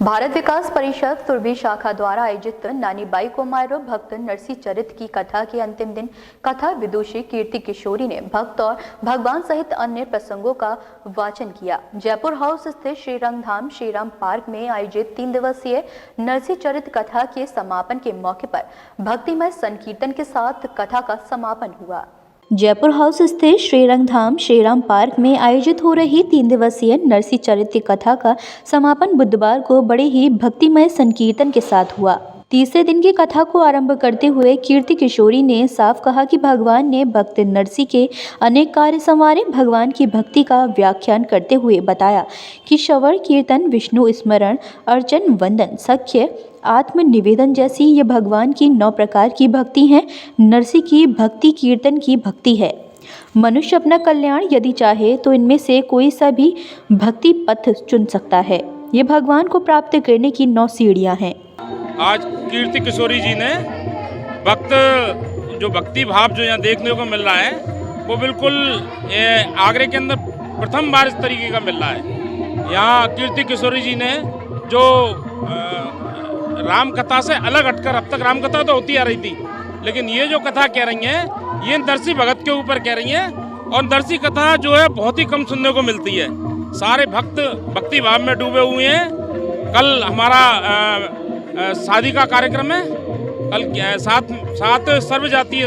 भारत विकास परिषद सुरभि शाखा द्वारा आयोजित नानी बाई को मायरो भक्त नरसी चरित की कथा के अंतिम दिन कथा विदुषी कीर्ति किशोरी ने भक्त और भगवान सहित अन्य प्रसंगों का वाचन किया। जयपुर हाउस स्थित श्रीरंगधाम श्रीराम पार्क में आयोजित 3 दिवसीय नरसी चरित कथा के समापन के मौके पर भक्तिमय संकीर्तन के साथ कथा का समापन हुआ। जयपुर हाउस स्थित श्रीरंगधाम श्रीराम पार्क में आयोजित हो रही 3 दिवसीय नरसी चरित्र कथा का समापन बुधवार को बड़े ही भक्तिमय संकीर्तन के साथ हुआ। तीसरे दिन की कथा को आरंभ करते हुए कीर्ति किशोरी ने साफ कहा कि भगवान ने भक्त नरसी के अनेक कार्य संवारे। भगवान की भक्ति का व्याख्यान करते हुए बताया कि श्रवण कीर्तन, विष्णु स्मरण, अर्चन, वंदन, सख्य, आत्म निवेदन जैसी ये भगवान की 9 प्रकार की भक्ति हैं। नरसी की भक्ति कीर्तन की भक्ति है। मनुष्य अपना कल्याण यदि चाहे तो इनमें से कोई सा भी भक्ति पथ चुन सकता है। ये भगवान को प्राप्त करने की 9 सीढ़ियां हैं। आज कीर्ति किशोरी जी ने जो भक्ति भाव जो यहाँ देखने को मिल रहा है वो बिल्कुल आगरे के अंदर प्रथम बार इस तरीके का मिल रहा है। यहाँ कीर्ति किशोरी जी ने जो राम कथा से अलग हटकर, अब तक राम कथा तो होती आ रही थी, लेकिन ये जो कथा कह रही हैं ये नरसी भगत के ऊपर कह रही हैं। और नरसी कथा जो है बहुत ही कम सुनने को मिलती है। सारे भक्त भक्ति भाव में डूबे हुए हैं। कल हमारा शादी का कार्यक्रम है, कल 7 सर्वजातीय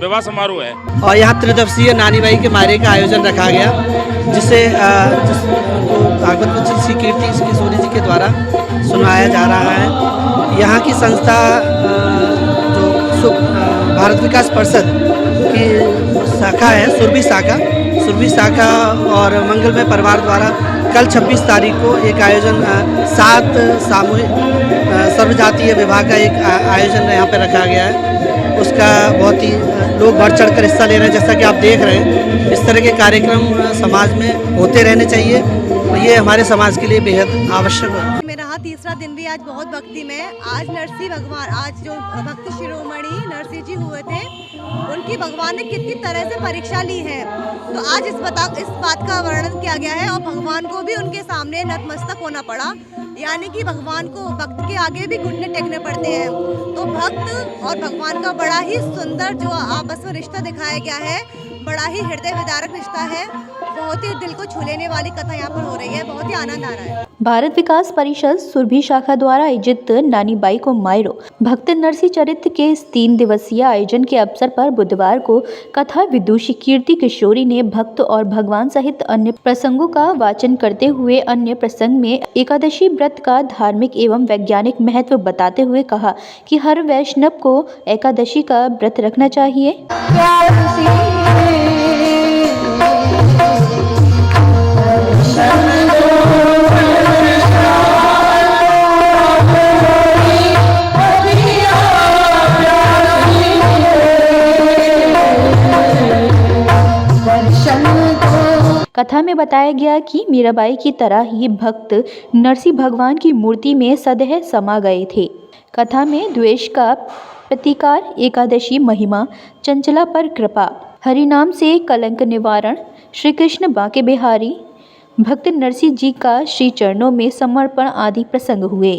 विवाह समारोह है और यहाँ त्रिदिवसीय नानी बाई के मायरे का आयोजन रखा गया, जिसे भागवत श्री कीर्ति किशोरी जी के द्वारा सुनाया जा रहा है। यहाँ की संस्था जो भारत विकास परिषद की शाखा है, सुरभि शाखा और मंगलमय परिवार द्वारा कल 26 तारीख को एक आयोजन 7 सामूहिक सर्वजातीय विवाह का एक आयोजन यहाँ पे रखा गया है। उसका बहुत ही लोग बढ़ चढ़ कर हिस्सा ले रहे हैं। जैसा कि आप देख रहे हैं, इस तरह के कार्यक्रम समाज में होते रहने चाहिए और ये हमारे समाज के लिए बेहद आवश्यक है। मेरा तीसरा दिन भी आज बहुत भक्ति में। आज नरसी भगवान, आज जो भक्त शिरोमणि नरसी जी हुए थे, उनकी भगवान ने कितनी तरह से परीक्षा ली है, तो आज इस बात का वर्णन किया गया है। और भगवान को भी उनके सामने नतमस्तक होना पड़ा, यानी कि भगवान को भक्त के आगे भी घुटने टेकने पड़ते हैं। तो भक्त और भगवान का बड़ा ही सुंदर जो आपस में रिश्ता दिखाया गया है, बड़ा ही हृदय विदारक रिश्ता है। बहुत ही दिल को छू लेने वाली कथा यहाँ पर हो रही है, बहुत ही आनंद आ रहा है। भारत विकास परिषद सुरभि शाखा द्वारा आयोजित नानी बाई को मायरो भक्त नरसी चरित्र के इस 3 दिवसीय आयोजन के अवसर पर बुधवार को कथा विदुषी कीर्ति किशोरी ने भक्त और भगवान सहित अन्य प्रसंगों का वाचन करते हुए अन्य प्रसंग में एकादशी व्रत का धार्मिक एवं वैज्ञानिक महत्व बताते हुए कहा कि हर वैष्णव को एकादशी का व्रत रखना चाहिए। कथा में बताया गया कि मीराबाई की तरह ही भक्त नरसी भगवान की मूर्ति में सदैव समा गए थे। कथा में द्वेष का प्रतिकार, एकादशी महिमा, चंचला पर कृपा, हरिनाम से कलंक निवारण, श्री कृष्ण बांके बिहारी, भक्त नरसी जी का श्री चरणों में समर्पण आदि प्रसंग हुए।